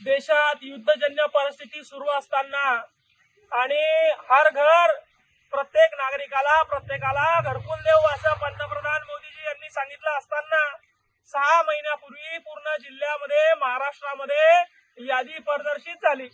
देशात युद्धजन्य परिस्थिती सुरू असताना आणि हर घर प्रत्येक नागरिकाला प्रत्येकाला घरकुल देऊ असं पंतप्रधान मोदीजी यांनी सांगितलं असताना 6 महिन्यापूर्वी पूर्ण जिल्ह्यामध्ये महाराष्ट्रामध्ये यादी प्रदर्शित झाली।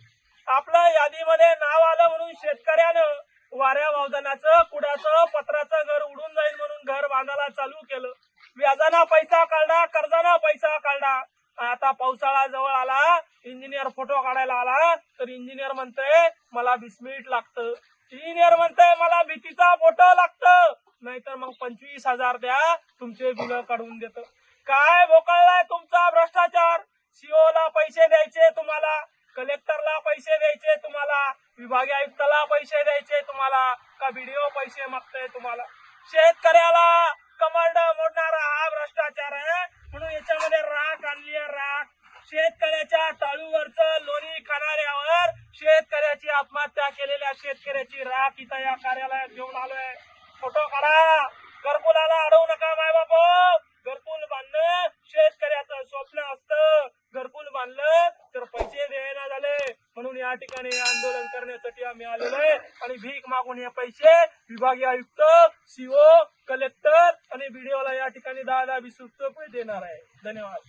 आपलं यादीमध्ये नाव आलं म्हणून शेतकऱ्यानं वाऱ्या वावदानाचं कुडाचं पत्राचं घर उडून जाईल म्हणून घर बांधायला चालू केलं। व्याजाना पैसा काढला, कर्जाना पैसा काढला। आता पावसाळा जवळ आला, इंजिनियर फोटो काढायला आला तर इंजिनियर म्हणतोय मला 20 मिनिट लागतं, इंजिनियर म्हणतोय मला भीतीचा फोटो लागतं, नाहीतर मग 25,000 द्या तुमचे बिल काढून देतो। काय बोकळलाय तुमचा भ्रष्टाचार? सीओला पैसे द्यायचे तुम्हाला, कलेक्टरला पैसे द्यायचे तुम्हाला, विभागीय आयुक्ताला पैसे द्यायचे तुम्हाला, का व्हिडिओ पैसे मागताय तुम्हाला? शेतकऱ्याला कमांड मोडणारा हा भ्रष्टाचार आहे म्हणून याच्यामध्ये राख आणली आहे, राख। शेतकऱ्याच्या टाळूवरचं लोणी खाणाऱ्यावर शेतकऱ्याची आत्महत्या केलेल्या शेतकऱ्याची राख इथं या कार्यालयात घेऊन आलोय। फोटो काढा। घरकुलाला अडवू नका माय बाप। घरकुल बांधणं शेतकऱ्याचं स्वप्न असतं, घरकुल बांधलं तर पैसे देण्यात झाले म्हणून या ठिकाणी आंदोलन करण्यासाठी आम्ही आलेलो आहे। आणि भीक मागून हे पैसे विभागीय आयुक्त, सीओ, कलेक्टर आणि व्हिडिओला या ठिकाणी 10-20 रुपये देणार आहे। धन्यवाद।